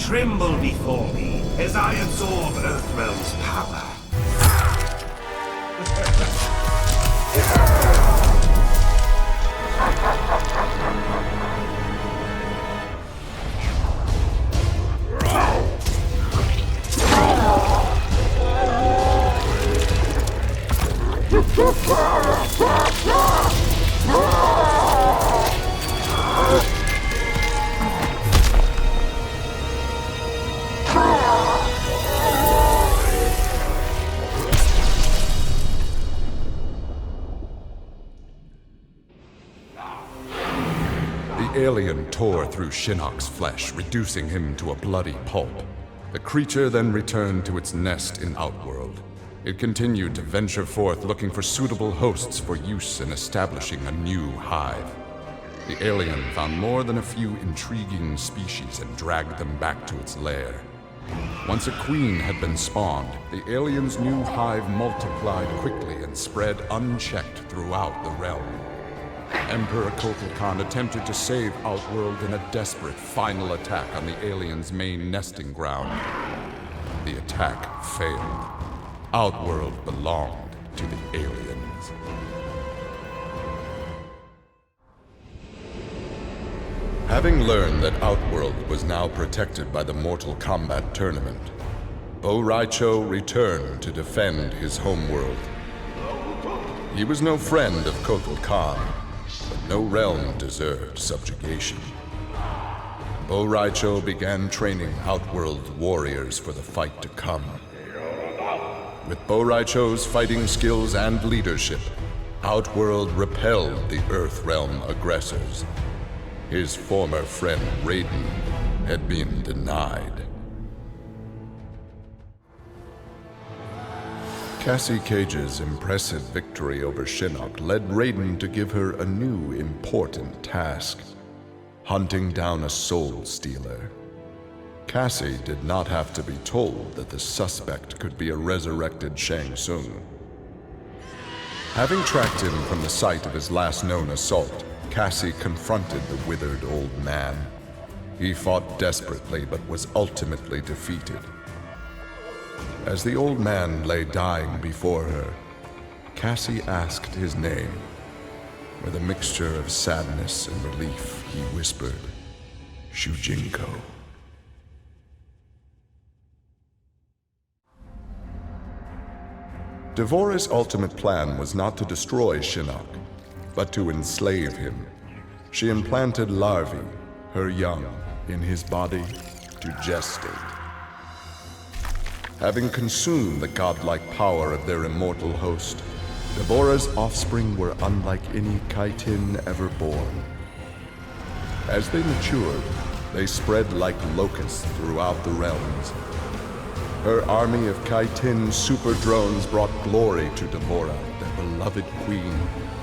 Tremble before me as I absorb Earthrealm's power. The alien tore through Shinnok's flesh, reducing him to a bloody pulp. The creature then returned to its nest in Outworld. It continued to venture forth looking for suitable hosts for use in establishing a new hive. The alien found more than a few intriguing species and dragged them back to its lair. Once a queen had been spawned, the alien's new hive multiplied quickly and spread unchecked throughout the realm. Emperor Kotal Kahn attempted to save Outworld in a desperate final attack on the alien's main nesting ground. The attack failed. Outworld belonged to the aliens. Having learned that Outworld was now protected by the Mortal Kombat tournament, Rai Cho returned to defend his homeworld. He was no friend of Kotal Kahn, but no realm deserved subjugation. Rai Cho began training Outworld warriors for the fight to come. With Rai Cho's fighting skills and leadership, Outworld repelled the Earthrealm aggressors. His former friend Raiden had been denied. Cassie Cage's impressive victory over Shinnok led Raiden to give her a new important task: hunting down a soul stealer. Cassie did not have to be told that the suspect could be a resurrected Shang Tsung. Having tracked him from the site of his last known assault, Cassie confronted the withered old man. He fought desperately but was ultimately defeated. As the old man lay dying before her, Cassie asked his name. With a mixture of sadness and relief, he whispered, "Shujinko." Devorah's ultimate plan was not to destroy Shinnok, but to enslave him. She implanted larvae, her young, in his body to gestate. Having consumed the godlike power of their immortal host, Devorah's offspring were unlike any Kaitin ever born. As they matured, they spread like locusts throughout the realms. Her army of Kaitin super drones brought glory to Devorah, their beloved queen,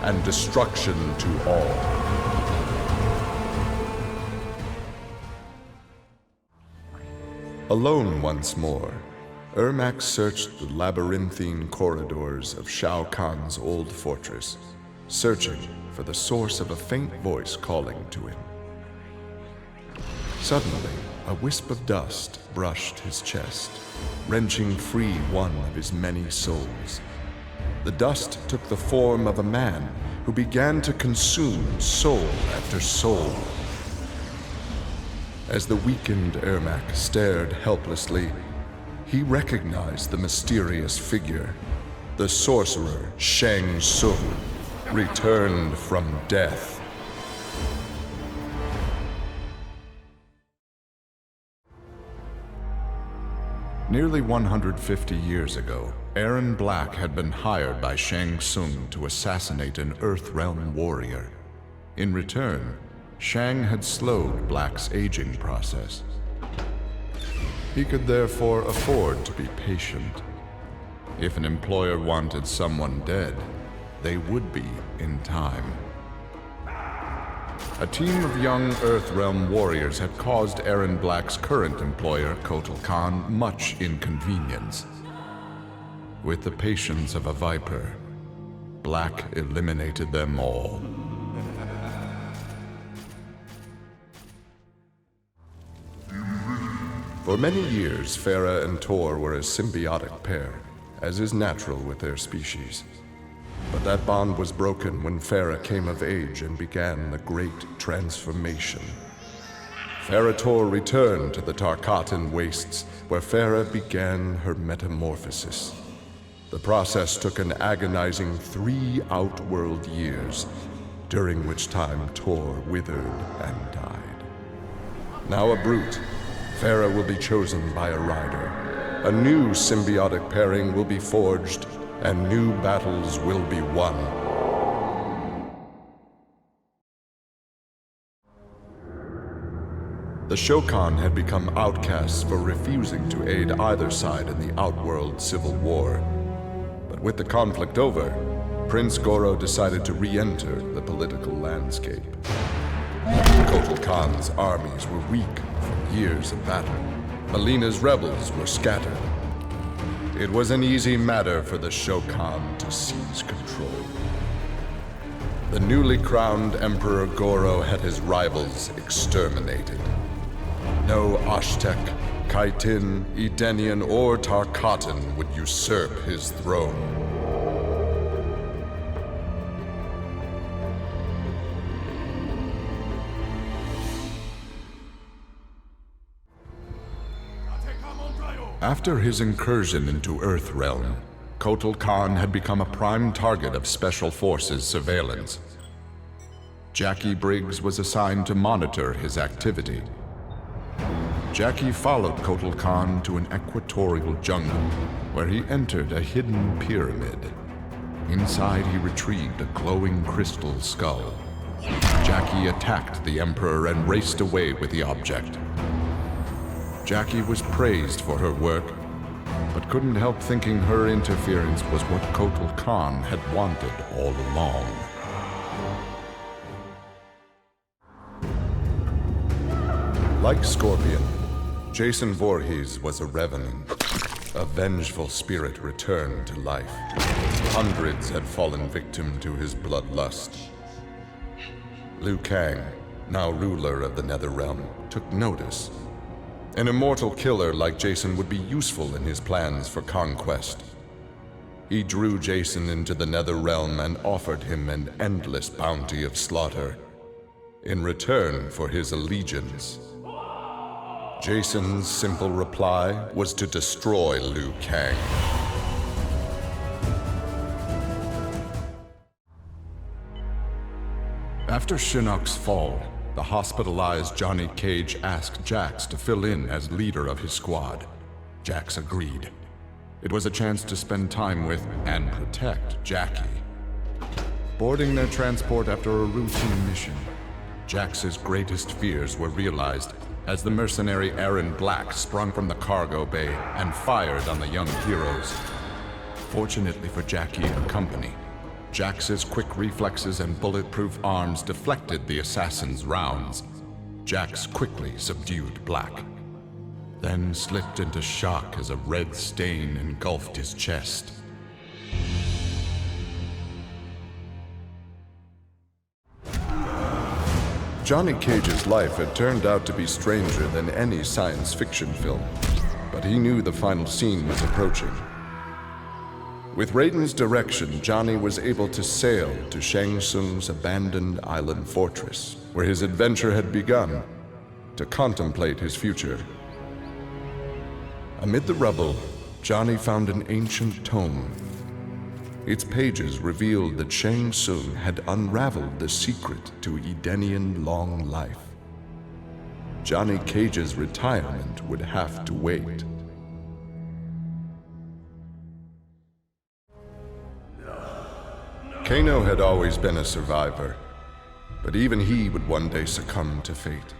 and destruction to all. Alone once more, Ermac searched the labyrinthine corridors of Shao Kahn's old fortress, searching for the source of a faint voice calling to him. Suddenly, a wisp of dust brushed his chest, wrenching free one of his many souls. The dust took the form of a man who began to consume soul after soul. As the weakened Ermac stared helplessly, he recognized the mysterious figure. The sorcerer Shang Tsung, returned from death. Nearly 150 years ago, Erron Black had been hired by Shang Tsung to assassinate an Earthrealm warrior. In return, Shang had slowed Black's aging process. He could therefore afford to be patient. If an employer wanted someone dead, they would be in time. A team of young Earthrealm warriors had caused Erron Black's current employer, Kotal Kahn, much inconvenience. With the patience of a viper, Black eliminated them all. For many years, Ferra and Torr were a symbiotic pair, as is natural with their species. But that bond was broken when Ferra came of age and began the Great Transformation. Ferra Torr returned to the Tarkatan Wastes, where Ferra began her metamorphosis. The process took an agonizing 3 outworld years, during which time Torr withered and died. Now a brute, Ferra will be chosen by a rider. A new symbiotic pairing will be forged, and new battles will be won. The Shokan had become outcasts for refusing to aid either side in the Outworld Civil War. But with the conflict over, Prince Goro decided to re-enter the political landscape. Kotal Kahn's armies were weak from years of battle. Mileena's rebels were scattered. It was an easy matter for the Shokan to seize control. The newly crowned Emperor Goro had his rivals exterminated. No Aztec, Khitan, Edenian, or Tarkatan would usurp his throne. After his incursion into Earthrealm, Kotal Kahn had become a prime target of Special Forces surveillance. Jacqui Briggs was assigned to monitor his activity. Jacqui followed Kotal Kahn to an equatorial jungle, where he entered a hidden pyramid. Inside, he retrieved a glowing crystal skull. Jacqui attacked the Emperor and raced away with the object. Jacqui was praised for her work, but couldn't help thinking her interference was what Kotal Kahn had wanted all along. Like Scorpion, Jason Voorhees was a revenant. A vengeful spirit returned to life. Hundreds had fallen victim to his bloodlust. Liu Kang, now ruler of the NetherRealm, took notice. An immortal killer like Jason would be useful in his plans for conquest. He drew Jason into the NetherRealm and offered him an endless bounty of slaughter, in return for his allegiance. Jason's simple reply was to destroy Liu Kang. After Shinnok's fall, the hospitalized Johnny Cage asked Jax to fill in as leader of his squad. Jax agreed. It was a chance to spend time with and protect Jacqui. Boarding their transport after a routine mission, Jax's greatest fears were realized as the mercenary Erron Black sprung from the cargo bay and fired on the young heroes. Fortunately for Jacqui and her company, Jax's quick reflexes and bulletproof arms deflected the assassin's rounds. Jax quickly subdued Black, then slipped into shock as a red stain engulfed his chest. Johnny Cage's life had turned out to be stranger than any science fiction film, but he knew the final scene was approaching. With Raiden's direction, Johnny was able to sail to Shang Tsung's abandoned island fortress, where his adventure had begun, to contemplate his future. Amid the rubble, Johnny found an ancient tome. Its pages revealed that Shang Tsung had unraveled the secret to Edenian long life. Johnny Cage's retirement would have to wait. Kano had always been a survivor, but even he would one day succumb to fate.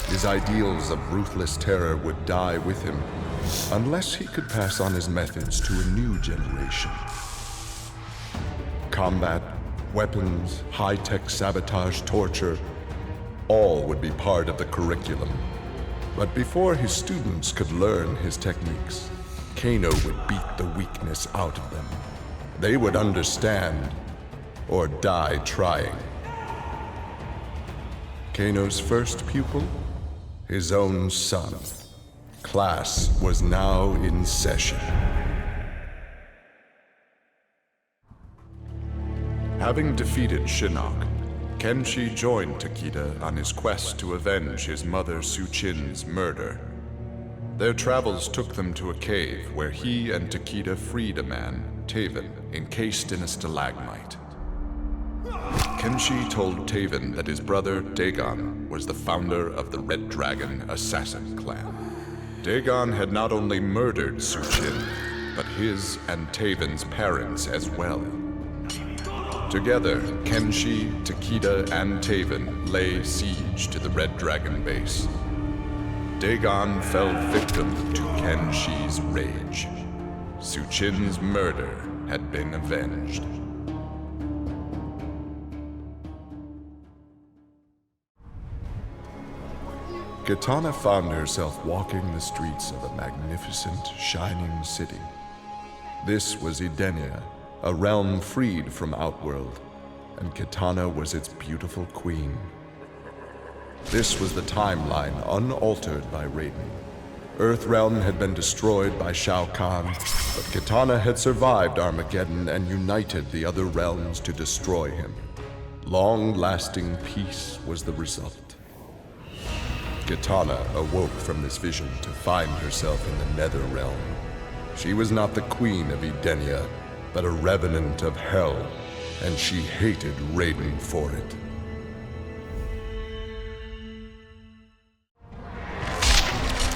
His ideals of ruthless terror would die with him, unless he could pass on his methods to a new generation. Combat, weapons, high-tech sabotage, torture, all would be part of the curriculum. But before his students could learn his techniques, Kano would beat the weakness out of them. They would understand, or die trying. Kano's first pupil? His own son, Class was now in session. Having defeated Shinnok, Kenshi joined Takeda on his quest to avenge his mother Su-Chin's murder. Their travels took them to a cave where he and Takeda freed a man, Taven, encased in a stalagmite. Kenshi told Taven that his brother, Dagon, was the founder of the Red Dragon Assassin Clan. Dagon had not only murdered Su-Chin, but his and Taven's parents as well. Together, Kenshi, Takeda, and Taven lay siege to the Red Dragon base. Dagon fell victim to Kenshi's rage. Su-Chin's murder had been avenged. Kitana found herself walking the streets of a magnificent, shining city. This was Edenia, a realm freed from Outworld, and Kitana was its beautiful queen. This was the timeline unaltered by Raiden. Earthrealm had been destroyed by Shao Kahn, but Kitana had survived Armageddon and united the other realms to destroy him. Long-lasting peace was the result. Kitana awoke from this vision to find herself in the NetherRealm. She was not the queen of Edenia, but a revenant of hell, and she hated Raiden for it.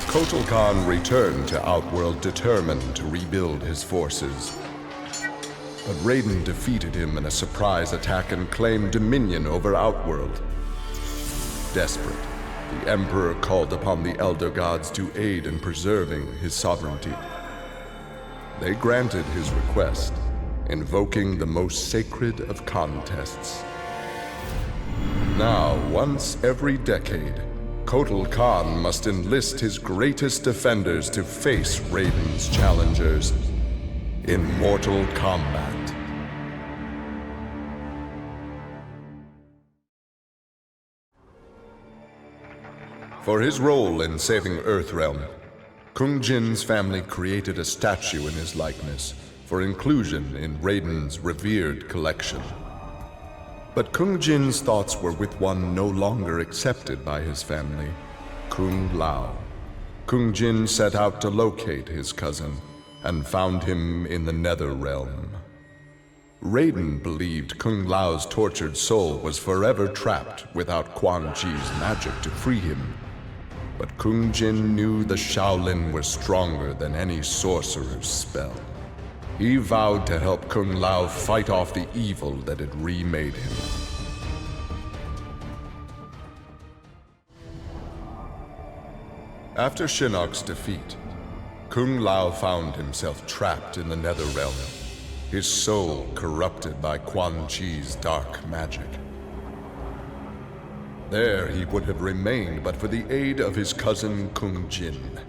Kotal Kahn returned to Outworld determined to rebuild his forces. But Raiden defeated him in a surprise attack and claimed dominion over Outworld. Desperate, the Emperor called upon the Elder Gods to aid in preserving his sovereignty. They granted his request, invoking the most sacred of contests. Now, once every decade, Kotal Kahn must enlist his greatest defenders to face Raiden's challengers in mortal combat. For his role in saving Earthrealm, Kung Jin's family created a statue in his likeness for inclusion in Raiden's revered collection. But Kung Jin's thoughts were with one no longer accepted by his family, Kung Lao. Kung Jin set out to locate his cousin and found him in the NetherRealm. Raiden believed Kung Lao's tortured soul was forever trapped without Quan Chi's magic to free him. But Kung Jin knew the Shaolin were stronger than any sorcerer's spell. He vowed to help Kung Lao fight off the evil that had remade him. After Shinnok's defeat, Kung Lao found himself trapped in the NetherRealm, his soul corrupted by Quan Chi's dark magic. There he would have remained but for the aid of his cousin Kung Jin.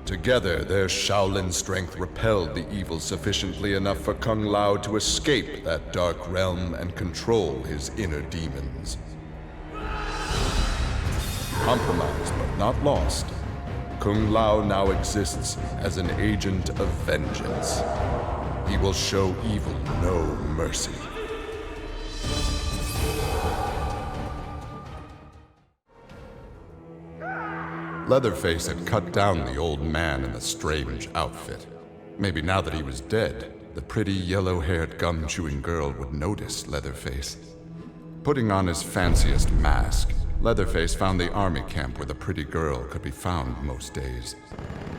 Together, their Shaolin strength repelled the evil sufficiently enough for Kung Lao to escape that dark realm and control his inner demons. Compromised but not lost, Kung Lao now exists as an agent of vengeance. He will show evil no mercy. Leatherface had cut down the old man in the strange outfit. Maybe now that he was dead, the pretty yellow-haired gum-chewing girl would notice Leatherface. Putting on his fanciest mask, Leatherface found the army camp where the pretty girl could be found most days.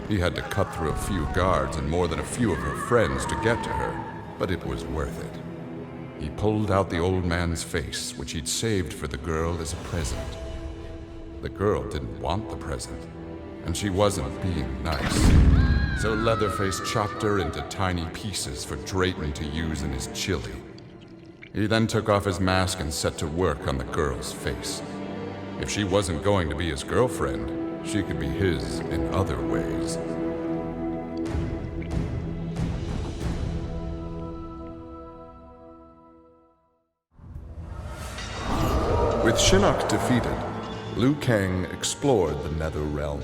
He had to cut through a few guards and more than a few of her friends to get to her, but it was worth it. He pulled out the old man's face, which he'd saved for the girl as a present. The girl didn't want the present, and she wasn't being nice. So Leatherface chopped her into tiny pieces for Drayton to use in his chili. He then took off his mask and set to work on the girl's face. If she wasn't going to be his girlfriend, she could be his in other ways. With Shinnok defeated, Liu Kang explored the NetherRealm.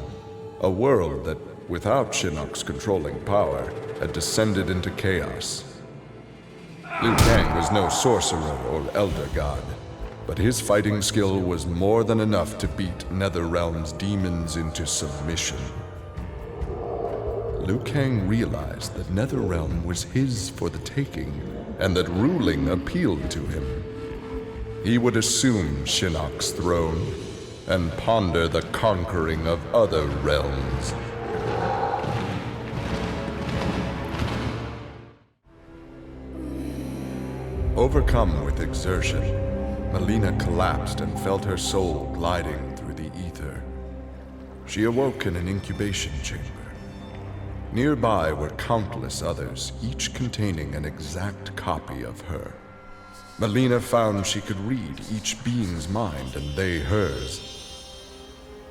A world that, without Shinnok's controlling power, had descended into chaos. Liu Kang was no sorcerer or elder god, but his fighting skill was more than enough to beat NetherRealm's demons into submission. Liu Kang realized that NetherRealm was his for the taking, and that ruling appealed to him. He would assume Shinnok's throne and ponder the conquering of other realms. Overcome with exertion, Mileena collapsed and felt her soul gliding through the ether. She awoke in an incubation chamber. Nearby were countless others, each containing an exact copy of her. Mileena found she could read each being's mind and they hers.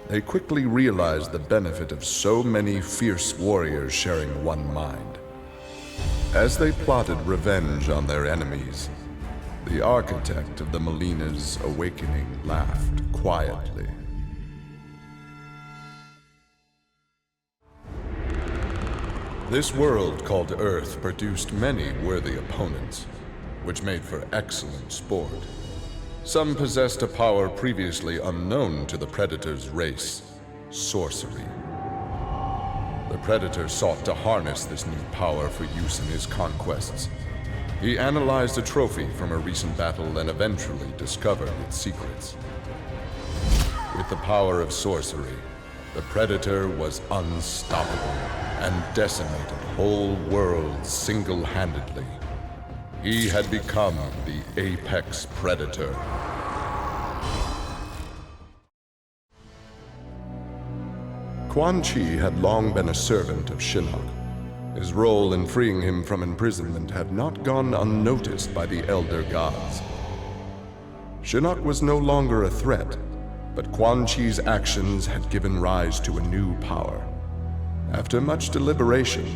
They quickly realized the benefit of so many fierce warriors sharing one mind. As they plotted revenge on their enemies, the architect of the Mileena's awakening laughed quietly. This world called Earth produced many worthy opponents, which made for excellent sport. Some possessed a power previously unknown to the Predator's race, sorcery. The Predator sought to harness this new power for use in his conquests. He analyzed a trophy from a recent battle and eventually discovered its secrets. With the power of sorcery, the Predator was unstoppable and decimated whole worlds single-handedly. He had become the apex predator. Quan Chi had long been a servant of Shinnok. His role in freeing him from imprisonment had not gone unnoticed by the Elder Gods. Shinnok was no longer a threat, but Quan Chi's actions had given rise to a new power. After much deliberation,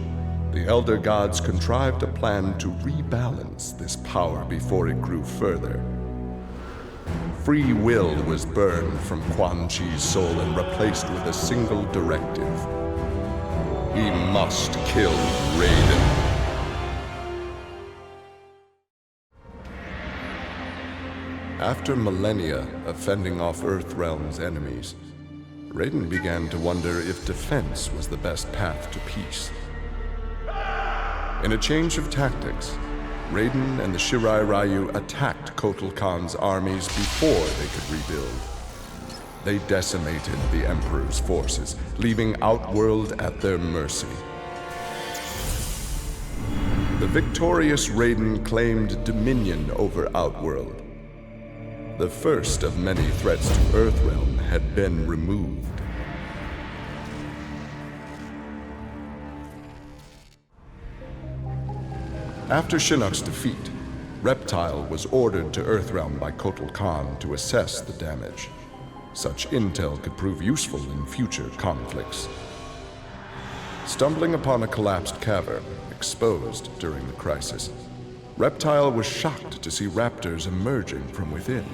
the Elder Gods contrived a plan to rebalance this power before it grew further. Free will was burned from Quan Chi's soul and replaced with a single directive. He must kill Raiden. After millennia of fending off Earthrealm's enemies, Raiden began to wonder if defense was the best path to peace. In a change of tactics, Raiden and the Shirai Ryu attacked Kotal Kahn's armies before they could rebuild. They decimated the Emperor's forces, leaving Outworld at their mercy. The victorious Raiden claimed dominion over Outworld. The first of many threats to Earthrealm had been removed. After Shinnok's defeat, Reptile was ordered to Earthrealm by Kotal Kahn to assess the damage. Such intel could prove useful in future conflicts. Stumbling upon a collapsed cavern, exposed during the crisis, Reptile was shocked to see raptors emerging from within.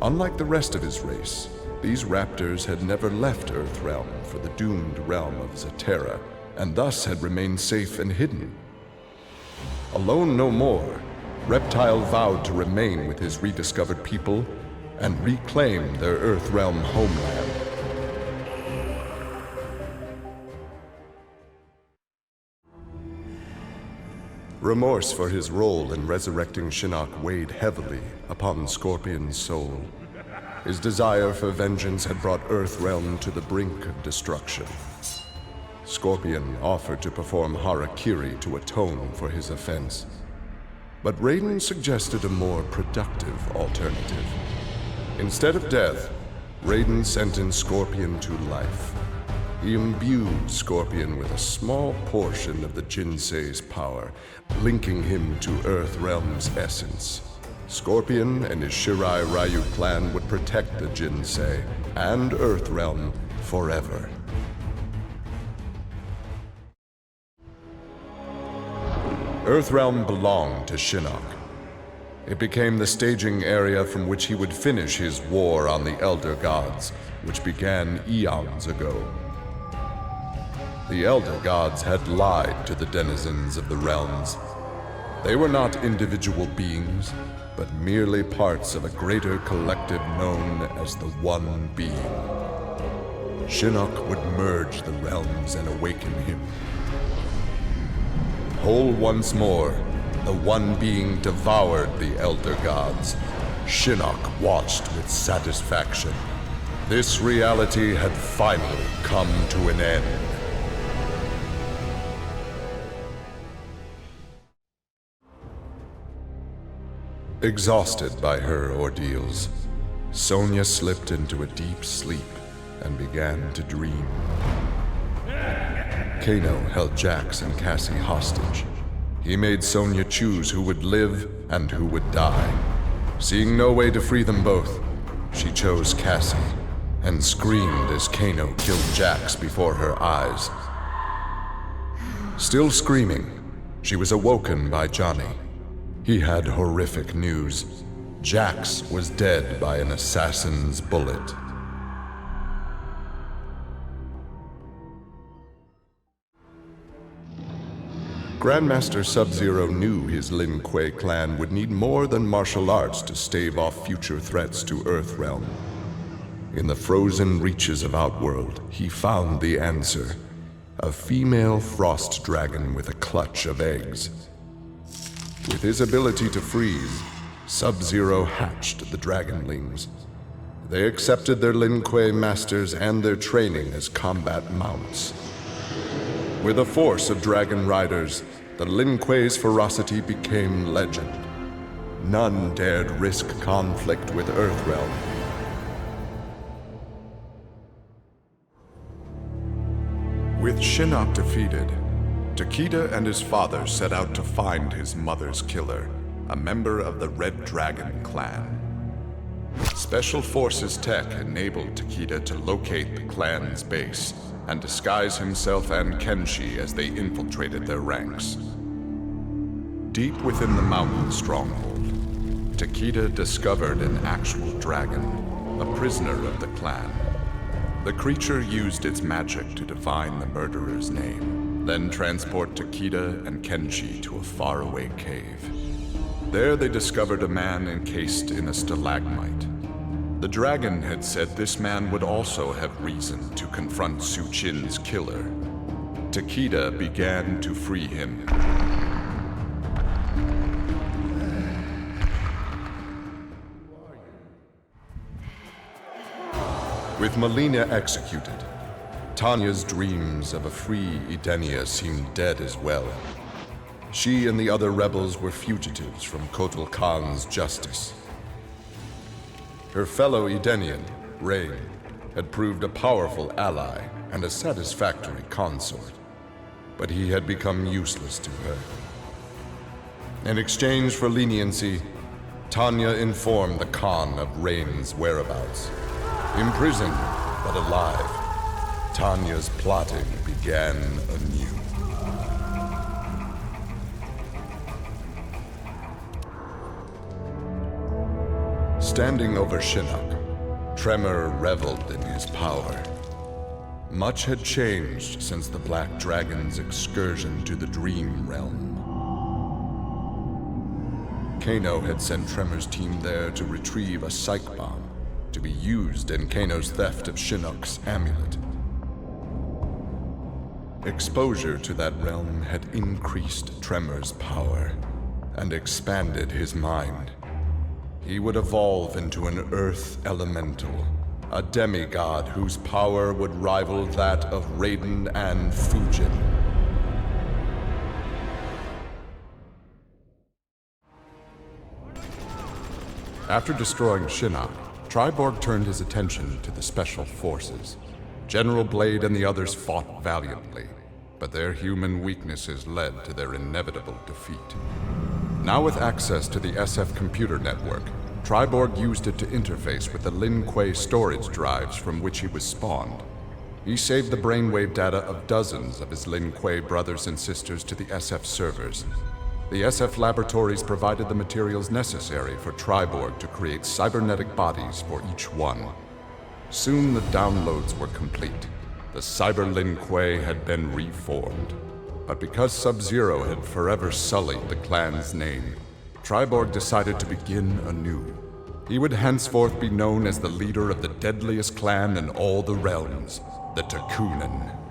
Unlike the rest of his race, these raptors had never left Earthrealm for the doomed realm of Zaterra, and thus had remained safe and hidden. Alone no more, Reptile vowed to remain with his rediscovered people and reclaim their Earthrealm homeland. Remorse for his role in resurrecting Shinnok weighed heavily upon Scorpion's soul. His desire for vengeance had brought Earthrealm to the brink of destruction. Scorpion offered to perform harakiri to atone for his offense. But Raiden suggested a more productive alternative. Instead of death, Raiden sentenced Scorpion to life. He imbued Scorpion with a small portion of the Jinsei's power, linking him to Earthrealm's essence. Scorpion and his Shirai Ryu clan would protect the Jinsei and Earthrealm forever. Earthrealm belonged to Shinnok. It became the staging area from which he would finish his war on the Elder Gods, which began eons ago. The Elder Gods had lied to the denizens of the realms. They were not individual beings, but merely parts of a greater collective known as the One Being. Shinnok would merge the realms and awaken him. Whole once more, the One Being devoured the Elder Gods. Shinnok watched with satisfaction. This reality had finally come to an end. Exhausted by her ordeals, Sonya slipped into a deep sleep and began to dream. Kano held Jax and Cassie hostage. He made Sonya choose who would live and who would die. Seeing no way to free them both, she chose Cassie and screamed as Kano killed Jax before her eyes. Still screaming, she was awoken by Johnny. He had horrific news. Jax was dead by an assassin's bullet. Grandmaster Sub-Zero knew his Lin Kuei clan would need more than martial arts to stave off future threats to Earthrealm. In the frozen reaches of Outworld, he found the answer. A female frost dragon with a clutch of eggs. With his ability to freeze, Sub-Zero hatched the Dragonlings. They accepted their Lin Kuei masters and their training as combat mounts. With a force of dragon riders, the Lin Kuei's ferocity became legend. None dared risk conflict with Earthrealm. With Shinnok defeated, Takeda and his father set out to find his mother's killer, a member of the Red Dragon clan. Special Forces tech enabled Takeda to locate the clan's base and disguise himself and Kenshi as they infiltrated their ranks. Deep within the mountain stronghold, Takeda discovered an actual dragon, a prisoner of the clan. The creature used its magic to divine the murderer's name, then transport Takeda and Kenshi to a faraway cave. There they discovered a man encased in a stalagmite. The dragon had said this man would also have reason to confront Su Qin's killer. Takeda began to free him. With Mileena executed, Tanya's dreams of a free Edenia seemed dead as well. She and the other rebels were fugitives from Kotal Kahn's justice. Her fellow Edenian, Raiden, had proved a powerful ally and a satisfactory consort, but he had become useless to her. In exchange for leniency, Tanya informed the Khan of Raiden's whereabouts. Imprisoned, but alive, Tanya's plotting began anew. Standing over Shinnok, Tremor reveled in his power. Much had changed since the Black Dragon's excursion to the Dream Realm. Kano had sent Tremor's team there to retrieve a psych bomb to be used in Kano's theft of Shinnok's amulet. Exposure to that realm had increased Tremor's power and expanded his mind. He would evolve into an earth elemental, a demigod whose power would rival that of Raiden and Fujin. After destroying Shinnok, Triborg turned his attention to the Special Forces. General Blade and the others fought valiantly, but their human weaknesses led to their inevitable defeat. Now with access to the SF computer network, Triborg used it to interface with the Lin Kuei storage drives from which he was spawned. He saved the brainwave data of dozens of his Lin Kuei brothers and sisters to the SF servers. The SF laboratories provided the materials necessary for Triborg to create cybernetic bodies for each one. Soon the downloads were complete, the Cyber Lin Kuei had been reformed. But because Sub-Zero had forever sullied the clan's name, Triborg decided to begin anew. He would henceforth be known as the leader of the deadliest clan in all the realms, the Takunin.